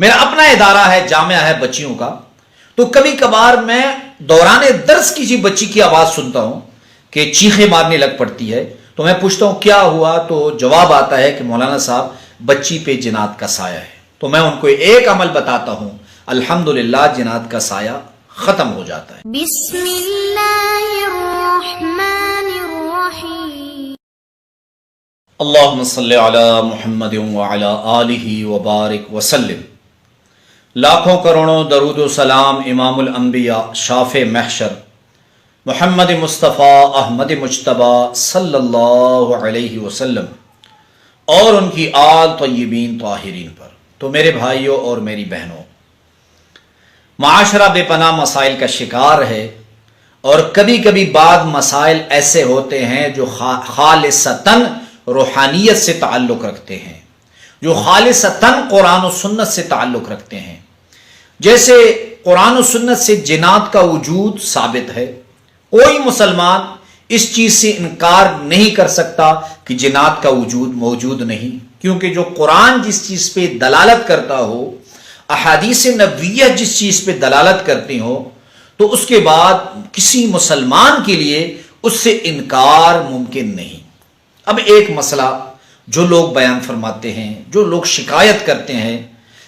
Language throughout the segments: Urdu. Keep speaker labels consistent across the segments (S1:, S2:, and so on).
S1: میرا اپنا ادارہ ہے، جامعہ ہے بچیوں کا، تو کبھی کبھار میں دوران درس کسی بچی کی آواز سنتا ہوں کہ چیخیں مارنے لگ پڑتی ہے، تو میں پوچھتا ہوں کیا ہوا، تو جواب آتا ہے کہ مولانا صاحب بچی پہ جنات کا سایہ ہے۔ تو میں ان کو ایک عمل بتاتا ہوں، الحمدللہ جنات کا سایہ ختم ہو جاتا ہے۔
S2: بسم اللہ الرحمن الرحیم۔
S1: اللہم صلی علی محمد وعلی آلہ وبارک وسلم۔ لاکھوں کروڑوں درود و سلام امام الانبیاء شافع محشر محمد مصطفیٰ احمد مجتبیٰ صلی اللہ علیہ وسلم اور ان کی آل طیبین طاہرین پر۔ تو میرے بھائیوں اور میری بہنوں، معاشرہ بے پناہ مسائل کا شکار ہے، اور کبھی کبھی بعض مسائل ایسے ہوتے ہیں جو خالصتاً روحانیت سے تعلق رکھتے ہیں، جو خالصتاً قرآن و سنت سے تعلق رکھتے ہیں۔ جیسے قرآن و سنت سے جنات کا وجود ثابت ہے، کوئی مسلمان اس چیز سے انکار نہیں کر سکتا کہ جنات کا وجود موجود نہیں، کیونکہ جو قرآن جس چیز پہ دلالت کرتا ہو، احادیث نبویہ جس چیز پہ دلالت کرتی ہو، تو اس کے بعد کسی مسلمان کے لیے اس سے انکار ممکن نہیں۔ اب ایک مسئلہ جو لوگ بیان فرماتے ہیں، جو لوگ شکایت کرتے ہیں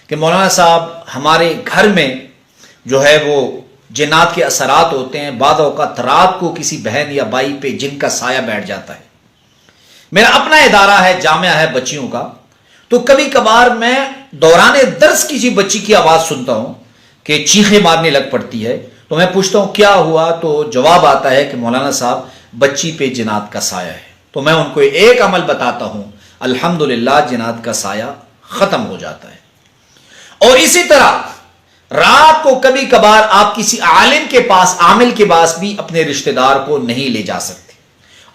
S1: کہ مولانا صاحب ہمارے گھر میں جو ہے وہ جنات کے اثرات ہوتے ہیں، بعض اوقات رات کو کسی بہن یا بھائی پہ جن کا سایہ بیٹھ جاتا ہے۔ میرا اپنا ادارہ ہے، جامعہ ہے بچیوں کا، تو کبھی کبھار میں دوران درس کسی بچی کی آواز سنتا ہوں کہ چیخیں مارنے لگ پڑتی ہے، تو میں پوچھتا ہوں کیا ہوا، تو جواب آتا ہے کہ مولانا صاحب بچی پہ جنات کا سایہ ہے۔ تو میں ان کو ایک عمل بتاتا ہوں، الحمدللہ جنات کا سایہ ختم ہو جاتا ہے۔ اور اسی طرح رات کو کبھی کبھار آپ کسی عالم کے پاس، عامل کے پاس بھی اپنے رشتہ دار کو نہیں لے جا سکتے،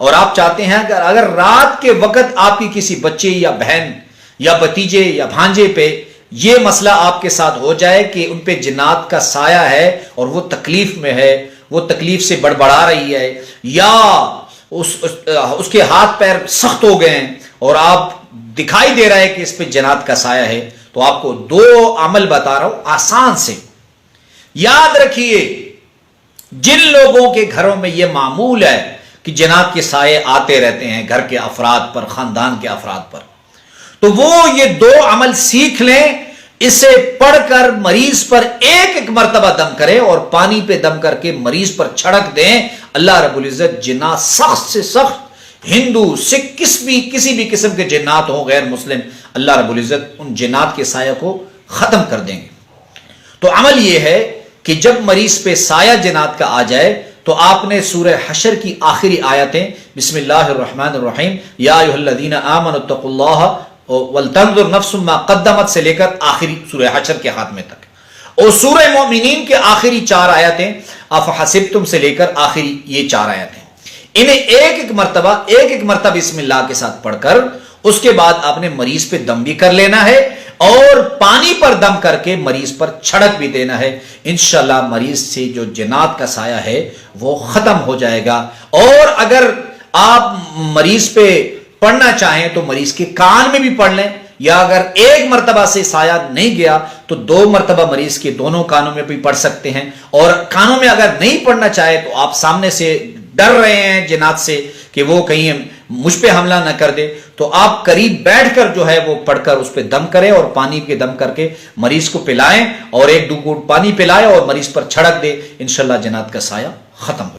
S1: اور آپ چاہتے ہیں اگر رات کے وقت آپ کی کسی بچے یا بہن یا بھتیجے یا بھانجے پہ یہ مسئلہ آپ کے ساتھ ہو جائے کہ ان پہ جنات کا سایہ ہے اور وہ تکلیف میں ہے، وہ تکلیف سے بڑبڑا رہی ہے، یا اس کے ہاتھ پیر سخت ہو گئے ہیں اور آپ دکھائی دے رہا ہے کہ اس پہ جنات کا سایہ ہے، تو آپ کو دو عمل بتا رہا ہوں آسان سے۔ یاد رکھیے، جن لوگوں کے گھروں میں یہ معمول ہے کہ جنات کے سائے آتے رہتے ہیں گھر کے افراد پر، خاندان کے افراد پر، تو وہ یہ دو عمل سیکھ لیں، اسے پڑھ کر مریض پر ایک مرتبہ دم کریں اور پانی پہ دم کر کے مریض پر چھڑک دیں، اللہ رب العزت جنات سخت سے سخت، ہندو سکھ کسی بھی قسم کے جنات ہوں غیر مسلم، اللہ رب العزت ان جنات کے سایہ کو ختم کر دیں گے۔ تو عمل یہ ہے کہ جب مریض پہ سایہ جنات کا آ جائے تو آپ نے سورہ حشر کی آخری آیتیں بسم اللہ الرحمن الرحیم یا ایھا الذین آمنوا اتقوا اللہ ولتنظر نفس ما قدمت سے لے کر آخری سورہ حشر کے خاتمے تک، اور سورہ مومنین کے آخری 4 آیتیں افحسبتم سے لے کر آخری یہ 4 آیتیں، انہیں ایک مرتبہ بسم اللہ کے ساتھ پڑھ کر اس کے بعد آپ نے مریض پہ دم بھی کر لینا ہے اور پانی پر دم کر کے مریض پر چھڑک بھی دینا ہے۔ انشاءاللہ مریض سے جو جنات کا سایہ ہے وہ ختم ہو جائے گا۔ اور اگر آپ مریض پہ پڑھنا چاہیں تو مریض کے کان میں بھی پڑھ لیں، یا اگر ایک مرتبہ سے سایہ نہیں گیا تو 2 مرتبہ مریض کے دونوں کانوں میں بھی پڑھ سکتے ہیں، اور کانوں میں اگر نہیں پڑھنا چاہے تو آپ سامنے سے ڈر رہے ہیں جنات سے کہ وہ کہیں مجھ پہ حملہ نہ کر دے، تو آپ قریب بیٹھ کر جو ہے وہ پڑھ کر اس پہ دم کریں اور پانی کے دم کر کے مریض کو پلائیں، اور 1-2 گھونٹ پانی پلائیں اور مریض پر چھڑک دے، انشاءاللہ جنات کا سایہ ختم ہو